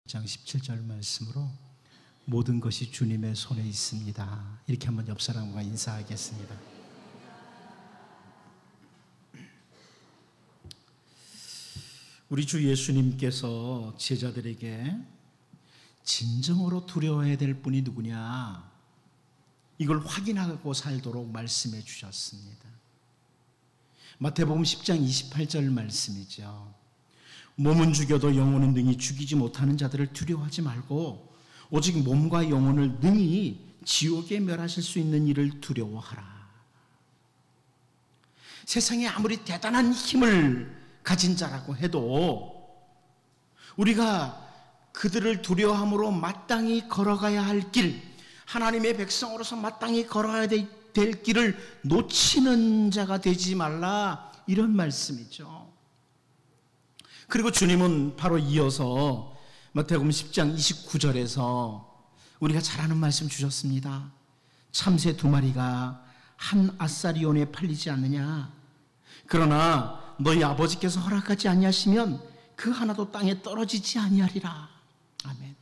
장 17절 말씀으로 모든 것이 주님의 손에 있습니다. 이렇게 한번 옆 사람과 인사하겠습니다. 우리 주 예수님께서 제자들에게 진정으로 두려워해야 될 분이 누구냐, 이걸 확인하고 살도록 말씀해 주셨습니다. 마태복음 10장 28절 말씀이죠. 몸은 죽여도 영혼은 능히 죽이지 못하는 자들을 두려워하지 말고 오직 몸과 영혼을 능히 지옥에 멸하실 수 있는 이를 두려워하라. 세상에 아무리 대단한 힘을 가진 자라고 해도 우리가 그들을 두려워함으로 마땅히 걸어가야 할 길, 하나님의 백성으로서 마땅히 걸어가야 될 길을 놓치는 자가 되지 말라, 이런 말씀이죠. 그리고 주님은 바로 이어서 마태복음 10장 29절에서 우리가 잘 아는 말씀 주셨습니다. 참새 2마리가 한 아사리온에 팔리지 않느냐? 그러나 너희 아버지께서 허락하지 아니하시면 그 하나도 땅에 떨어지지 아니하리라. 아멘.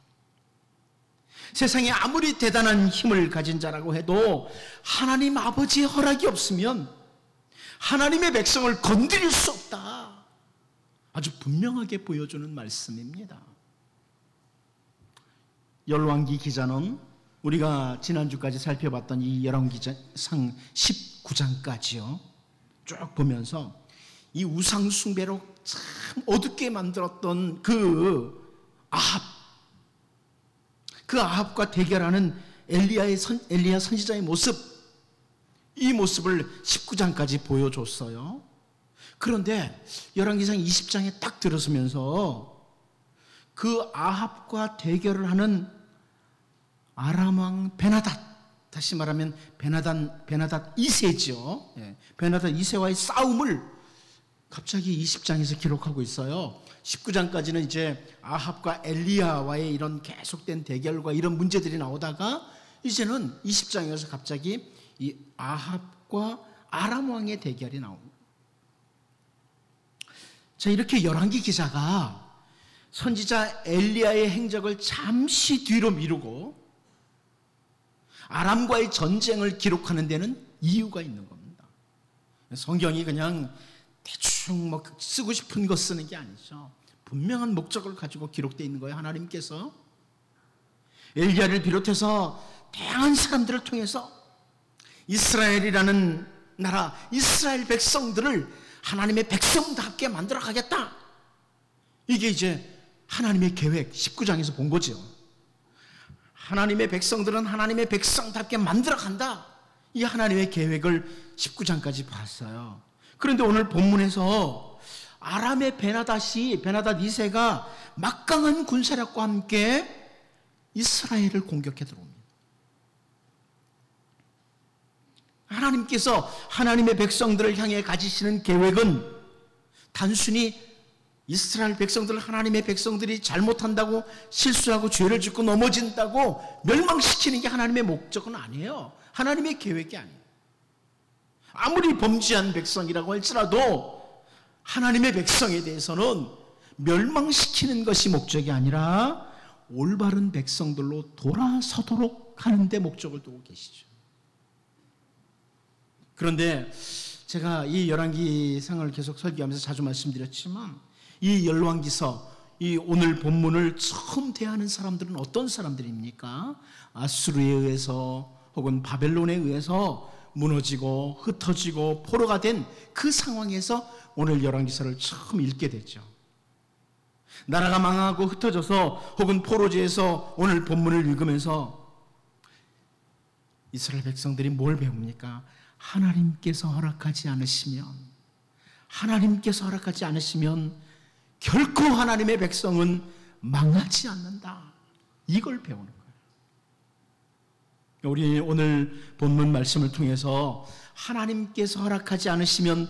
세상에 아무리 대단한 힘을 가진 자라고 해도 하나님 아버지의 허락이 없으면 하나님의 백성을 건드릴 수 없다. 아주 분명하게 보여주는 말씀입니다. 열왕기 기자는 우리가 지난주까지 살펴봤던 이 열왕기상 19장까지요 쭉 보면서 이 우상 숭배로 참 어둡게 만들었던 그 아합과 대결하는 엘리야 선지자의 모습, 이 모습을 19장까지 보여줬어요. 그런데 열왕기상 20장에 딱 들어서면서 그 아합과 대결을 하는 아람 왕 베나닷, 다시 말하면 베나닷 2세죠. 베나닷 2세와의 싸움을 갑자기 20장에서 기록하고 있어요. 19장까지는 이제 아합과 엘리야와의 이런 계속된 대결과 이런 문제들이 나오다가 이제는 20장에서 갑자기 이 아합과 아람 왕의 대결이 나옵니다. 자, 이렇게 열왕기 기자가 선지자 엘리야의 행적을 잠시 뒤로 미루고 아람과의 전쟁을 기록하는 데는 이유가 있는 겁니다. 성경이 그냥 대충 쓰고 싶은 거 쓰는 게 아니죠. 분명한 목적을 가지고 기록되어 있는 거예요. 하나님께서 엘리야를 비롯해서 다양한 사람들을 통해서 이스라엘이라는 나라, 이스라엘 백성들을 하나님의 백성답게 만들어 가겠다. 이게 이제 하나님의 계획, 19장에서 본 거죠. 하나님의 백성들은 하나님의 백성답게 만들어 간다. 이 하나님의 계획을 19장까지 봤어요. 그런데 오늘 본문에서 아람의 베나닷 2세가 막강한 군사력과 함께 이스라엘을 공격해 들어옵니다. 하나님께서 하나님의 백성들을 향해 가지시는 계획은 단순히 이스라엘 백성들, 하나님의 백성들이 잘못한다고 실수하고 죄를 짓고 넘어진다고 멸망시키는 게 하나님의 목적은 아니에요. 하나님의 계획이 아니에요. 아무리 범죄한 백성이라고 할지라도 하나님의 백성에 대해서는 멸망시키는 것이 목적이 아니라 올바른 백성들로 돌아서도록 하는 데 목적을 두고 계시죠. 그런데 제가 이 열왕기상을 계속 설교하면서 자주 말씀드렸지만 이 열왕기서, 이 오늘 본문을 처음 대하는 사람들은 어떤 사람들입니까? 아수르에 의해서 혹은 바벨론에 의해서 무너지고 흩어지고 포로가 된 그 상황에서 오늘 열왕기서를 처음 읽게 됐죠. 나라가 망하고 흩어져서 혹은 포로지에서 오늘 본문을 읽으면서 이스라엘 백성들이 뭘 배웁니까? 하나님께서 허락하지 않으시면 결코 하나님의 백성은 망하지 않는다. 이걸 배우는 거예요. 우리 오늘 본문 말씀을 통해서 하나님께서 허락하지 않으시면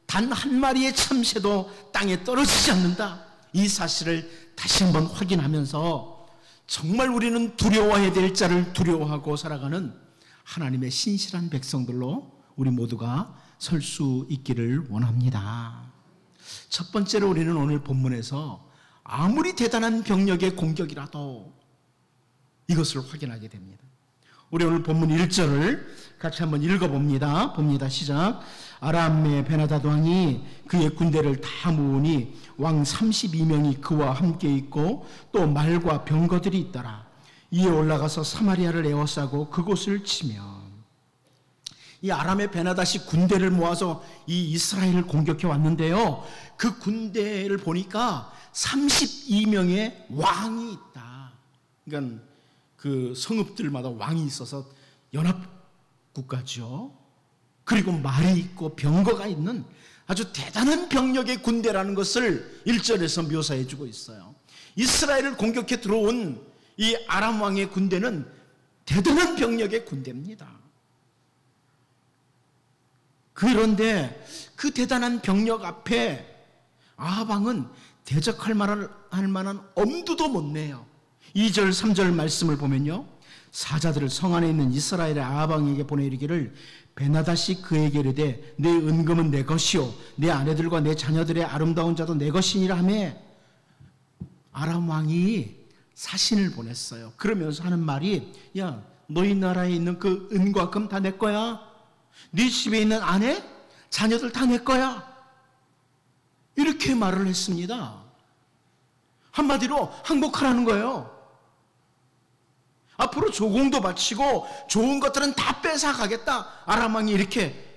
단 한 마리의 참새도 땅에 떨어지지 않는다. 이 사실을 다시 한번 확인하면서 정말 우리는 두려워해야 될 자를 두려워하고 살아가는 하나님의 신실한 백성들로 우리 모두가 설 수 있기를 원합니다. 첫 번째로 우리는 오늘 본문에서 아무리 대단한 병력의 공격이라도 이것을 확인하게 됩니다. 우리 오늘 본문 1절을 같이 한번 읽어봅니다. 봅니다. 시작. 아람의 베나다드 왕이 그의 군대를 다 모으니 왕 32명이 그와 함께 있고 또 말과 병거들이 있더라. 이에 올라가서 사마리아를 에워싸고 그곳을 치며, 이 아람의 베나다시 군대를 모아서 이 이스라엘을 공격해 왔는데요, 그 군대를 보니까 32명의 왕이 있다. 그러니까 그 성읍들마다 왕이 있어서 연합국가죠. 그리고 말이 있고 병거가 있는 아주 대단한 병력의 군대라는 것을 1절에서 묘사해 주고 있어요. 이스라엘을 공격해 들어온 이 아람 왕의 군대는 대단한 병력의 군대입니다. 그런데 그 대단한 병력 앞에 아합 왕은 대적할 만한 엄두도 못 내요. 2절 3절 말씀을 보면요, 사자들을 성 안에 있는 이스라엘의 아합 왕에게 보내 이르기를 베나다시 그에게 이르되 내 은금은 내 것이요 내 아내들과 내 자녀들의 아름다운 자도 내 것이니라 하며, 아람 왕이 사신을 보냈어요. 그러면서 하는 말이, 야, 너희 나라에 있는 그 은과 금 다 내 거야. 네 집에 있는 아내, 자녀들 다 내 거야. 이렇게 말을 했습니다. 한마디로 항복하라는 거예요. 앞으로 조공도 바치고 좋은 것들은 다 뺏어가겠다. 아람 왕이 이렇게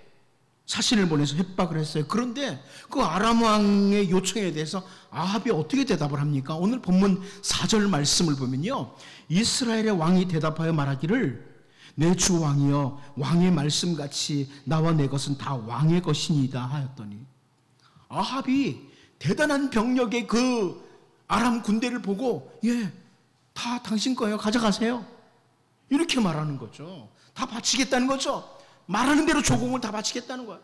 사신을 보내서 협박을 했어요. 그런데 그 아람 왕의 요청에 대해서 아합이 어떻게 대답을 합니까? 오늘 본문 4절 말씀을 보면요, 이스라엘의 왕이 대답하여 말하기를 내 주 왕이여 왕의 말씀같이 나와 내 것은 다 왕의 것이니이다 하였더니, 아합이 대단한 병력의 그 아람 군대를 보고, 예, 다 당신 거예요. 가져가세요. 이렇게 말하는 거죠. 다 바치겠다는 거죠. 말하는 대로 조공을 다 바치겠다는 거예요.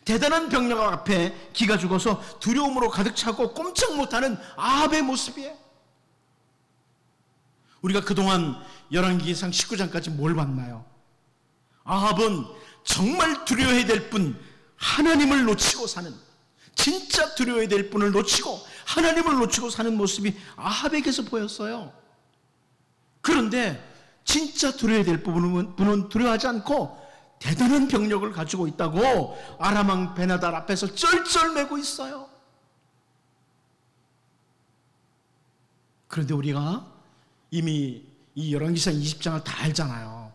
대단한 병력 앞에 기가 죽어서 두려움으로 가득 차고 꼼짝 못하는 아합의 모습이에요. 우리가 그동안 열왕기상 19장까지 뭘 봤나요? 아합은 정말 두려워해야 될 분, 하나님을 놓치고 사는, 진짜 두려워해야 될 분을 놓치고 하나님을 놓치고 사는 모습이 아합에게서 보였어요. 그런데 진짜 두려워해야 될 분은 두려워하지 않고 대단한 병력을 가지고 있다고 아람 왕 베나다드 앞에서 쩔쩔매고 있어요. 그런데 우리가 이미 이 열왕기상 20장을 다 알잖아요.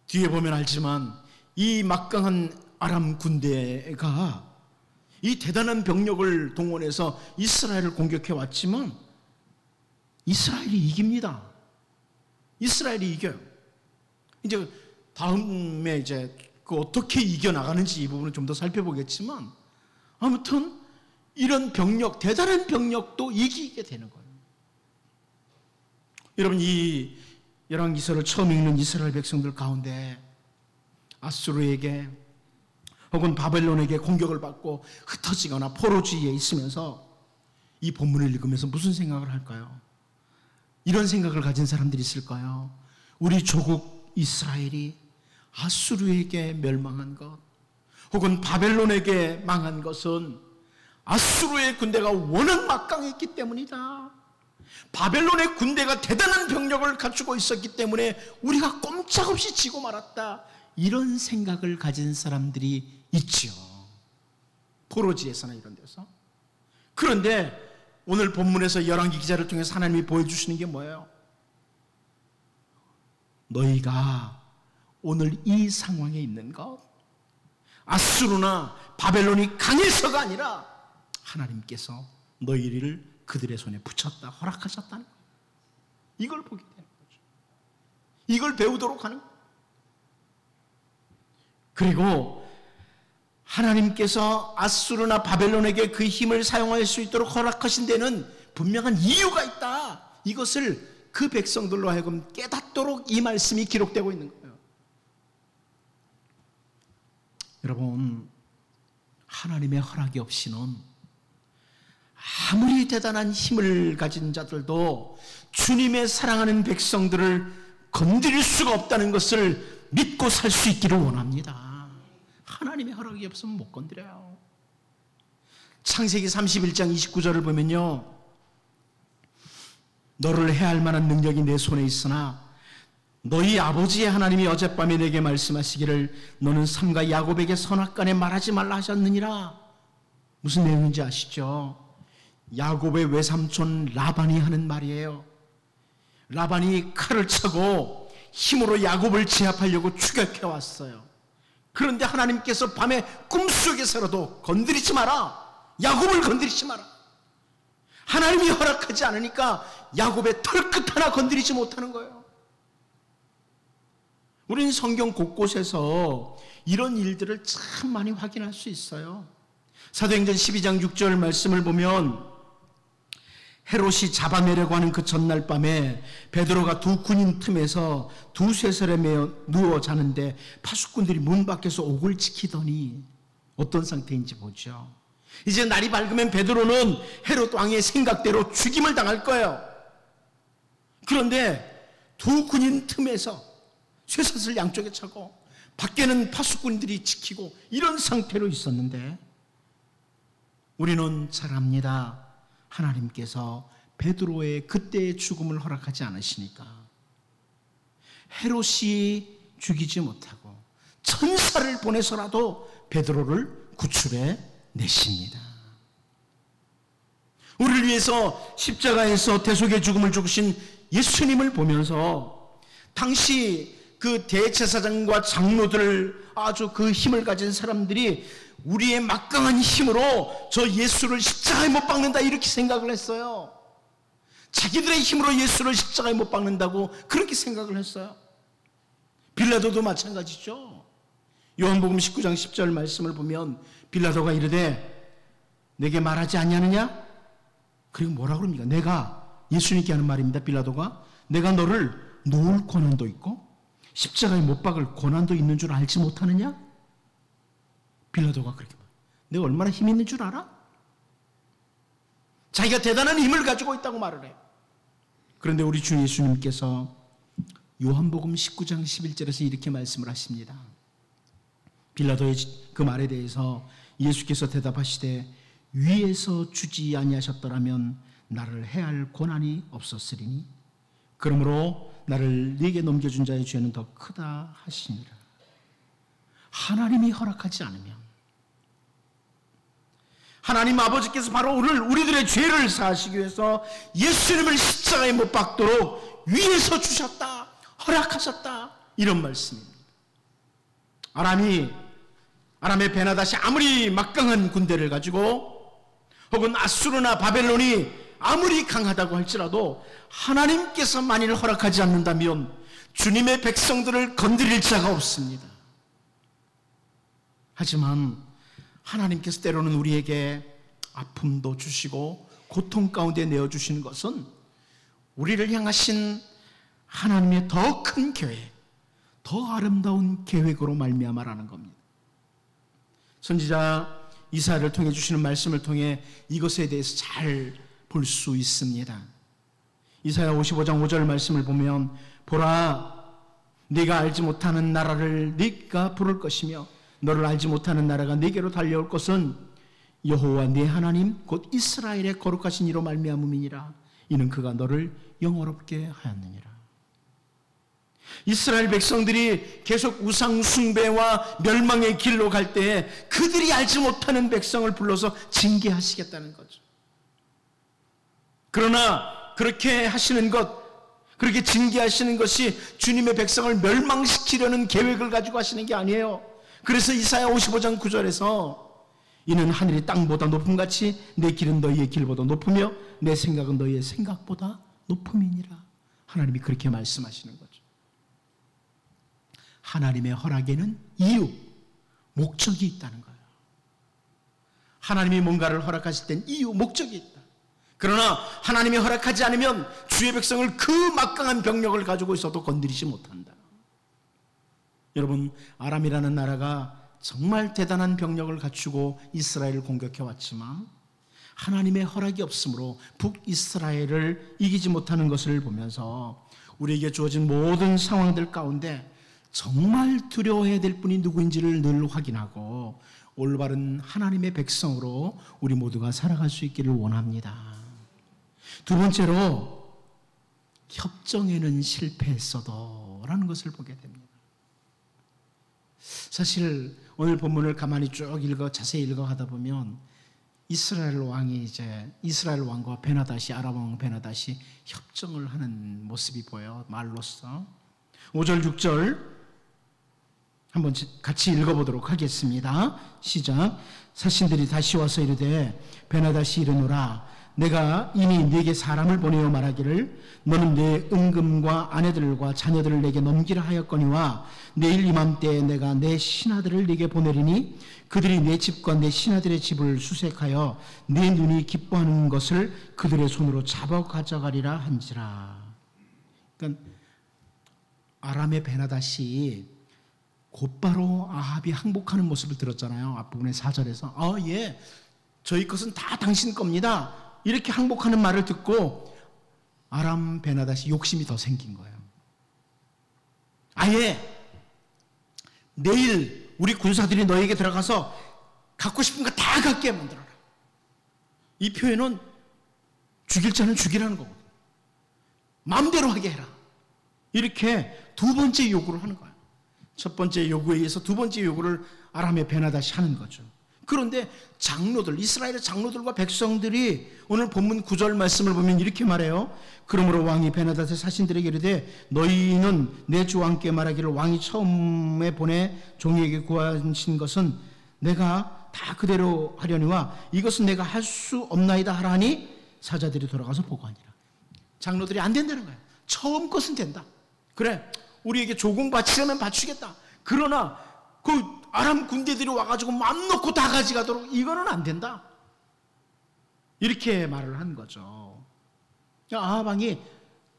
뒤에 보면 알지만 이 막강한 아람 군대가 이 대단한 병력을 동원해서 이스라엘을 공격해 왔지만 이스라엘이 이깁니다. 이스라엘이 이겨요. 이제 다음에 이제 그 어떻게 이겨나가는지 이 부분을 좀 더 살펴보겠지만, 아무튼 이런 병력, 대단한 병력도 이기게 되는 거예요. 여러분, 이 열왕기서를 처음 읽는 이스라엘 백성들 가운데 아수르에게 혹은 바벨론에게 공격을 받고 흩어지거나 포로지에 있으면서 이 본문을 읽으면서 무슨 생각을 할까요? 이런 생각을 가진 사람들이 있을까요? 우리 조국 이스라엘이 아수르에게 멸망한 것, 혹은 바벨론에게 망한 것은 아수르의 군대가 워낙 막강했기 때문이다. 바벨론의 군대가 대단한 병력을 갖추고 있었기 때문에 우리가 꼼짝없이 지고 말았다. 이런 생각을 가진 사람들이 있지요. 포로지에서나 이런 데서. 그런데 오늘 본문에서 열왕기 기자를 통해서 하나님이 보여주시는 게 뭐예요? 너희가 오늘 이 상황에 있는 것, 아수르나 바벨론이 강해서가 아니라 하나님께서 너희를 그들의 손에 붙였다, 허락하셨다는 거예요. 이걸 보게 되는 거죠. 이걸 배우도록 하는 거예요. 그리고 하나님께서 아수르나 바벨론에게 그 힘을 사용할 수 있도록 허락하신 데는 분명한 이유가 있다. 이것을 그 백성들로 하여금 깨닫도록 이 말씀이 기록되고 있는 거예요. 여러분, 하나님의 허락이 없이는 아무리 대단한 힘을 가진 자들도 주님의 사랑하는 백성들을 건드릴 수가 없다는 것을 믿고 살 수 있기를 원합니다. 하나님의 허락이 없으면 못 건드려요. 창세기 31장 29절을 보면요, 너를 해할 만한 능력이 내 손에 있으나 너희 아버지의 하나님이 어젯밤에 내게 말씀하시기를 너는 삼가 야곱에게 선악간에 말하지 말라 하셨느니라. 무슨 내용인지 아시죠? 야곱의 외삼촌 라반이 하는 말이에요. 라반이 칼을 차고 힘으로 야곱을 제압하려고 추격해 왔어요. 그런데 하나님께서 밤에 꿈속에서라도 건드리지 마라, 야곱을 건드리지 마라. 하나님이 허락하지 않으니까 야곱의 털끝 하나 건드리지 못하는 거예요. 우리는 성경 곳곳에서 이런 일들을 참 많이 확인할 수 있어요. 사도행전 12장 6절 말씀을 보면 헤롯이 잡아내려고 하는 그 전날 밤에 베드로가 두 군인 틈에서 두 쇠설에 매어 누워 자는데 파수꾼들이 문 밖에서 옥을 지키더니 어떤 상태인지 보죠. 이제 날이 밝으면 베드로는 헤롯 왕의 생각대로 죽임을 당할 거예요. 그런데 두 군인 틈에서 쇠사슬 양쪽에 차고 밖에는 파수꾼들이 지키고 이런 상태로 있었는데, 우리는 잘 압니다. 하나님께서 베드로의 그때의 죽음을 허락하지 않으시니까 헤롯이 죽이지 못하고 천사를 보내서라도 베드로를 구출해 내십니다. 우리를 위해서 십자가에서 대속의 죽음을 죽으신 예수님을 보면서 당시 그 대제사장과 장로들, 아주 그 힘을 가진 사람들이 우리의 막강한 힘으로 저 예수를 십자가에 못 박는다 이렇게 생각을 했어요. 자기들의 힘으로 예수를 십자가에 못 박는다고 그렇게 생각을 했어요. 빌라도도 마찬가지죠. 요한복음 19장 10절 말씀을 보면 빌라도가 이르되 내게 말하지 않냐느냐? 그리고 뭐라 그럽니까? 내가, 예수님께 하는 말입니다. 빌라도가 내가 너를 놓을 권한도 있고 십자가에 못 박을 권한도 있는 줄 알지 못하느냐? 빌라도가 그렇게 말해요. 내가 얼마나 힘 있는 줄 알아? 자기가 대단한 힘을 가지고 있다고 말을 해요. 그런데 우리 주 예수님께서 요한복음 19장 11절에서 이렇게 말씀을 하십니다. 빌라도의 그 말에 대해서 예수께서 대답하시되 위에서 주지 아니하셨더라면 나를 해할 권한이 없었으리니 그러므로 나를 네게 넘겨준 자의 죄는 더 크다 하시니라. 하나님이 허락하지 않으면, 하나님 아버지께서 바로 오늘 우리들의 죄를 사하시기 위해서 예수님을 십자가에 못 박도록 위에서 주셨다, 허락하셨다, 이런 말씀입니다. 아람의 베나다시 아무리 막강한 군대를 가지고 혹은 아수르나 바벨론이 아무리 강하다고 할지라도 하나님께서 만일 허락하지 않는다면 주님의 백성들을 건드릴 자가 없습니다. 하지만 하나님께서 때로는 우리에게 아픔도 주시고 고통 가운데 내어주시는 것은 우리를 향하신 하나님의 더 큰 계획, 더 아름다운 계획으로 말미암아라는 겁니다. 선지자 이사야를 통해 주시는 말씀을 통해 이것에 대해서 잘 볼 수 있습니다. 이사야 55장 5절 말씀을 보면 보라, 네가 알지 못하는 나라를 네가 부를 것이며 너를 알지 못하는 나라가 네게로 달려올 것은 여호와 네 하나님 곧 이스라엘의 거룩하신 이로 말미암음이니라. 이는 그가 너를 영화롭게 하였느니라. 이스라엘 백성들이 계속 우상 숭배와 멸망의 길로 갈 때에 그들이 알지 못하는 백성을 불러서 징계하시겠다는 거죠. 그러나 그렇게 하시는 것, 그렇게 징계하시는 것이 주님의 백성을 멸망시키려는 계획을 가지고 하시는 게 아니에요. 그래서 이사야 55장 9절에서 이는 하늘이 땅보다 높음같이 내 길은 너희의 길보다 높으며 내 생각은 너희의 생각보다 높음이니라. 하나님이 그렇게 말씀하시는 거죠. 하나님의 허락에는 이유, 목적이 있다는 거예요. 하나님이 뭔가를 허락하실 땐 이유, 목적이 있다. 그러나 하나님이 허락하지 않으면 주의 백성을 그 막강한 병력을 가지고 있어도 건드리지 못한다. 여러분, 아람이라는 나라가 정말 대단한 병력을 갖추고 이스라엘을 공격해 왔지만 하나님의 허락이 없으므로 북이스라엘을 이기지 못하는 것을 보면서 우리에게 주어진 모든 상황들 가운데 정말 두려워해야 될 분이 누구인지를 늘 확인하고 올바른 하나님의 백성으로 우리 모두가 살아갈 수 있기를 원합니다. 두 번째로 협정에는 실패했어도 라는 것을 보게 됩니다. 사실 오늘 본문을 가만히 쭉 자세히 읽어가다 보면 이스라엘 왕과 베나다시, 아람 왕 베나다시 협정을 하는 모습이 보여요. 말로써. 5절, 6절 한번 같이 읽어보도록 하겠습니다. 시작. 사신들이 다시 와서 이르되 베나다시 이르노라 내가 이미 네게 사람을 보내어 말하기를 너는 내 은금과 아내들과 자녀들을 내게 넘기라 하였거니와 내일 이맘때에 내가 내 신하들을 네게 보내리니 그들이 내 집과 내 신하들의 집을 수색하여 내 눈이 기뻐하는 것을 그들의 손으로 잡아 가져가리라 한지라. 그러니까 아람의 베나다시 곧바로 아합이 항복하는 모습을 들었잖아요. 앞부분의 4절에서 예, 저희 것은 다 당신 겁니다. 이렇게 항복하는 말을 듣고 아람 베나다시 욕심이 더 생긴 거예요. 아예 내일 우리 군사들이 너에게 들어가서 갖고 싶은 거 다 갖게 만들어라. 이 표현은 죽일 자는 죽이라는 거거든요. 마음대로 하게 해라. 이렇게 두 번째 요구를 하는 거예요. 첫 번째 요구에 의해서 두 번째 요구를 아람의 베나다시 하는 거죠. 그런데 이스라엘의 장로들과 백성들이 오늘 본문 9절 말씀을 보면 이렇게 말해요. 그러므로 왕이 베나다시 사신들에게 이르되 너희는 내 주 왕께 말하기를 왕이 처음에 보내 종에게 구하신 것은 내가 다 그대로 하려니와 이것은 내가 할 수 없나이다 하라니 사자들이 돌아가서 보고하니라. 장로들이 안 된다는 거예요. 처음 것은 된다. 그래, 우리에게 조공 바치려면 바치겠다. 그러나 그 아람 군대들이 와가지고 맘 놓고 다 가져가도록 이거는 안 된다. 이렇게 말을 한 거죠. 아합 왕이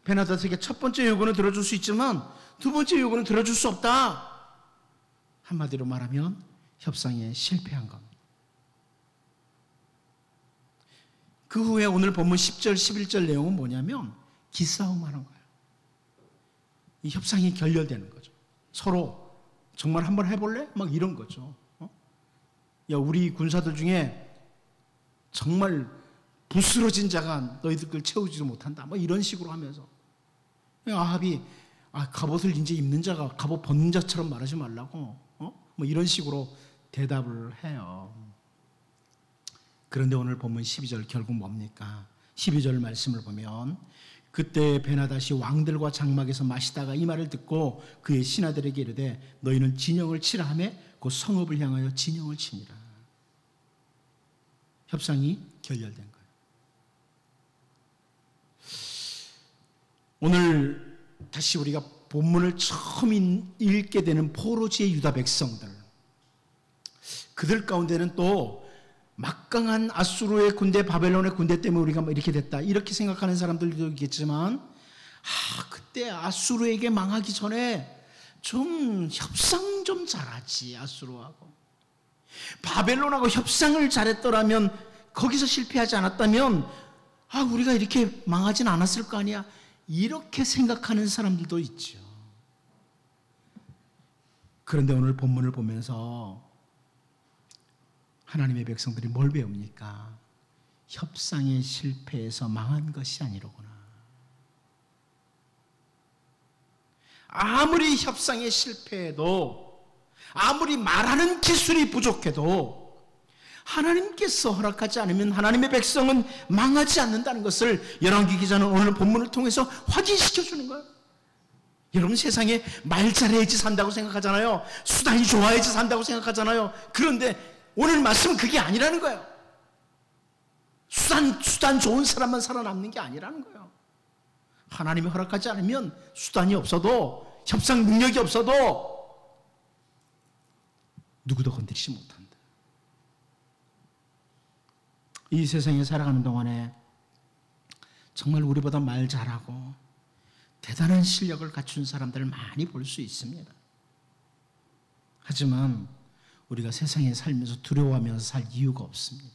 베나다스에게 첫 번째 요구는 들어줄 수 있지만 두 번째 요구는 들어줄 수 없다. 한마디로 말하면 협상에 실패한 겁니다. 그 후에 오늘 본문 10절, 11절 내용은 뭐냐면 기싸움 하는 거예요. 이 협상이 결렬되는 거죠. 서로 정말 한번 해볼래? 막 이런 거죠. 야, 우리 군사들 중에 정말 부스러진 자가 너희들 채우지도 못한다. 뭐 이런 식으로 하면서 아합이 갑옷을 이제 입는 자가 갑옷 벗는 자처럼 말하지 말라고 뭐 이런 식으로 대답을 해요. 그런데 오늘 본문 12절 결국 뭡니까? 12절 말씀을 보면 그때 베나다시 왕들과 장막에서 마시다가 이 말을 듣고 그의 신하들에게 이르되 너희는 진영을 치라 하며 그 성읍을 향하여 진영을 치니라. 협상이 결렬된 거예요. 오늘 다시 우리가 본문을 처음 읽게 되는 포로지의 유다 백성들, 그들 가운데는 또 막강한 아수르의 군대, 바벨론의 군대 때문에 우리가 이렇게 됐다 이렇게 생각하는 사람들도 있겠지만 그때 아수르에게 망하기 전에 좀 협상 좀 잘하지. 아수르하고 바벨론하고 협상을 잘했더라면, 거기서 실패하지 않았다면 우리가 이렇게 망하진 않았을 거 아니야, 이렇게 생각하는 사람들도 있죠. 그런데 오늘 본문을 보면서 하나님의 백성들이 뭘 배웁니까? 협상에 실패해서 망한 것이 아니로구나. 아무리 협상에 실패해도, 아무리 말하는 기술이 부족해도 하나님께서 허락하지 않으면 하나님의 백성은 망하지 않는다는 것을 열왕기 기자는 오늘 본문을 통해서 확인시켜 주는 거예요. 여러분, 세상에 말 잘해야지 산다고 생각하잖아요. 수단이 좋아야지 산다고 생각하잖아요. 그런데 오늘 말씀은 그게 아니라는 거예요. 수단 좋은 사람만 살아남는 게 아니라는 거예요. 하나님이 허락하지 않으면 수단이 없어도, 협상 능력이 없어도 누구도 건드리지 못한다. 이 세상에 살아가는 동안에 정말 우리보다 말 잘하고 대단한 실력을 갖춘 사람들을 많이 볼 수 있습니다. 하지만 우리가 세상에 살면서 두려워하면서 살 이유가 없습니다.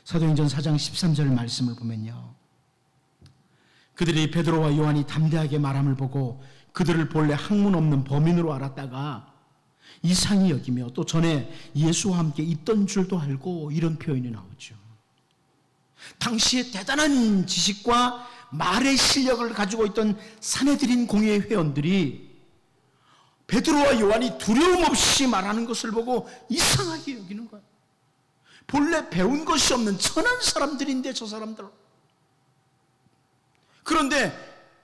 사도행전 4장 13절 말씀을 보면요, 그들이 베드로와 요한이 담대하게 말함을 보고 그들을 본래 학문 없는 범인으로 알았다가 이상히 여기며 또 전에 예수와 함께 있던 줄도 알고 이런 표현이 나오죠. 당시에 대단한 지식과 말의 실력을 가지고 있던 사내들인 공회의 회원들이 베드로와 요한이 두려움 없이 말하는 것을 보고 이상하게 여기는 거예요. 본래 배운 것이 없는 천한 사람들인데 저 사람들. 그런데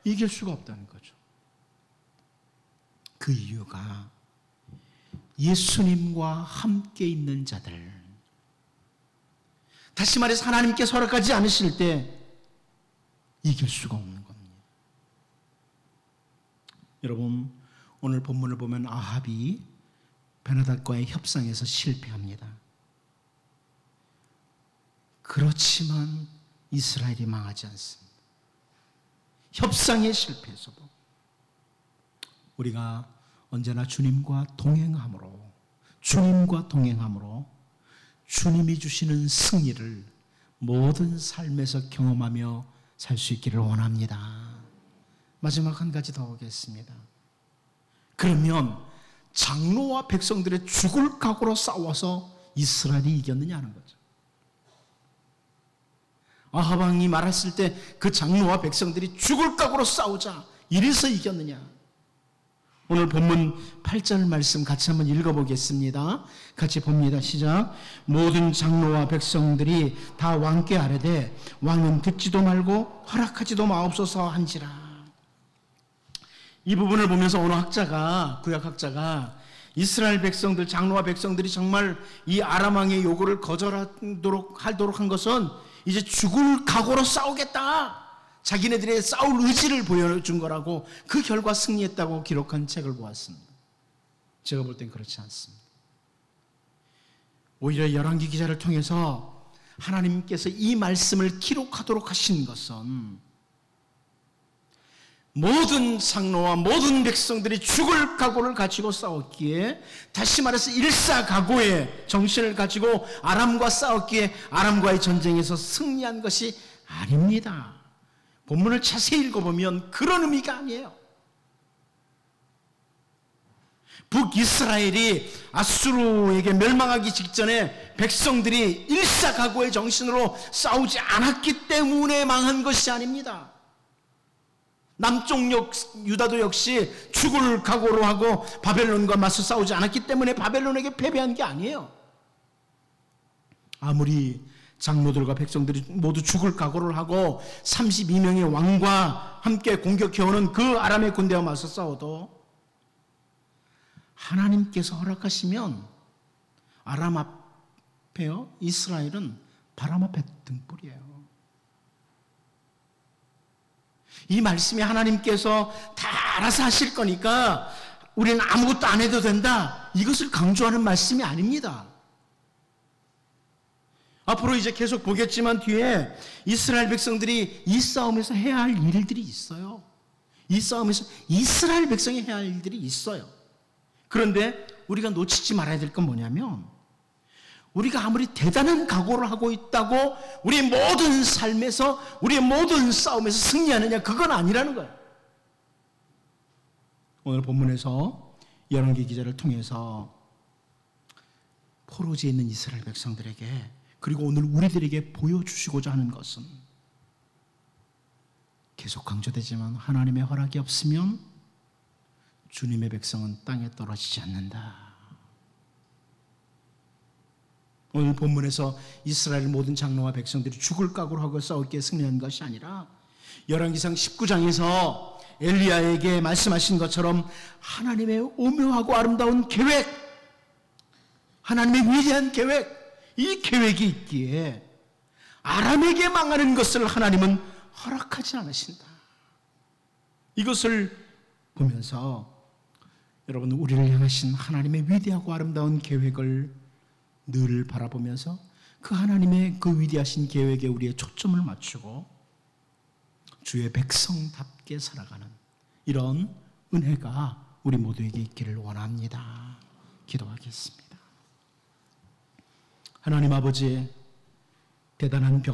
이길 수가 없다는 거죠. 그 이유가 예수님과 함께 있는 자들, 다시 말해서 하나님께서 허락하지 않으실 때 이길 수가 없는 겁니다. 여러분, 오늘 본문을 보면 아합이 베나닷과의 협상에서 실패합니다. 그렇지만 이스라엘이 망하지 않습니다. 협상에 실패해서도 우리가 언제나 주님과 동행함으로 주님이 주시는 승리를 모든 삶에서 경험하며 살 수 있기를 원합니다. 마지막 한 가지 더 하겠습니다. 그러면 장로와 백성들의 죽을 각오로 싸워서 이스라엘이 이겼느냐 하는 거죠. 아합 왕이 말했을 때 그 장로와 백성들이 죽을 각오로 싸우자 이래서 이겼느냐. 오늘 본문 8절 말씀 같이 한번 읽어보겠습니다. 같이 봅니다. 시작. 모든 장로와 백성들이 다 왕께 아뢰되 왕은 듣지도 말고 허락하지도 마옵소서 한지라. 이 부분을 보면서 어느 구약학자가 이스라엘 백성들, 장로와 백성들이 정말 이 아람 왕의 요구를 거절하도록 한 것은 이제 죽을 각오로 싸우겠다. 자기네들의 싸울 의지를 보여준 거라고, 그 결과 승리했다고 기록한 책을 보았습니다. 제가 볼 땐 그렇지 않습니다. 오히려 열왕기 기자를 통해서 하나님께서 이 말씀을 기록하도록 하신 것은 모든 장로와 모든 백성들이 죽을 각오를 가지고 싸웠기에, 다시 말해서 일사각오의 정신을 가지고 아람과 싸웠기에 아람과의 전쟁에서 승리한 것이 아닙니다. 본문을 자세히 읽어보면 그런 의미가 아니에요. 북이스라엘이 아수르에게 멸망하기 직전에 백성들이 일사각오의 정신으로 싸우지 않았기 때문에 망한 것이 아닙니다. 남쪽 유다도 역시 죽을 각오로 하고 바벨론과 맞서 싸우지 않았기 때문에 바벨론에게 패배한 게 아니에요. 아무리 장로들과 백성들이 모두 죽을 각오를 하고 32명의 왕과 함께 공격해오는 그 아람의 군대와 맞서 싸워도 하나님께서 허락하시면 아람 앞에요, 이스라엘은 바람 앞에 등불이에요. 이 말씀이 하나님께서 다 알아서 하실 거니까 우리는 아무것도 안 해도 된다, 이것을 강조하는 말씀이 아닙니다. 앞으로 이제 계속 보겠지만 뒤에 이스라엘 백성들이 이 싸움에서 해야 할 일들이 있어요. 이 싸움에서 이스라엘 백성이 해야 할 일들이 있어요. 그런데 우리가 놓치지 말아야 될 건 뭐냐면, 우리가 아무리 대단한 각오를 하고 있다고 우리의 모든 삶에서, 우리의 모든 싸움에서 승리하느냐, 그건 아니라는 거예요. 오늘 본문에서 열왕기 기자를 통해서 포로지에 있는 이스라엘 백성들에게, 그리고 오늘 우리들에게 보여주시고자 하는 것은, 계속 강조되지만 하나님의 허락이 없으면 주님의 백성은 땅에 떨어지지 않는다. 오늘 본문에서 이스라엘 모든 장로와 백성들이 죽을 각오로 하고 싸웠기에 승리한 것이 아니라, 열왕기상 19장에서 엘리야에게 말씀하신 것처럼 하나님의 오묘하고 아름다운 계획, 하나님의 위대한 계획, 이 계획이 있기에 아람에게 망하는 것을 하나님은 허락하지 않으신다. 이것을 보면서 여러분, 우리를 향하신 하나님의 위대하고 아름다운 계획을 늘 바라보면서 그 하나님의 그 위대하신 계획에 우리의 초점을 맞추고 주의 백성답게 살아가는 이런 은혜가 우리 모두에게 있기를 원합니다. 기도하겠습니다. 하나님 아버지, 대단한 병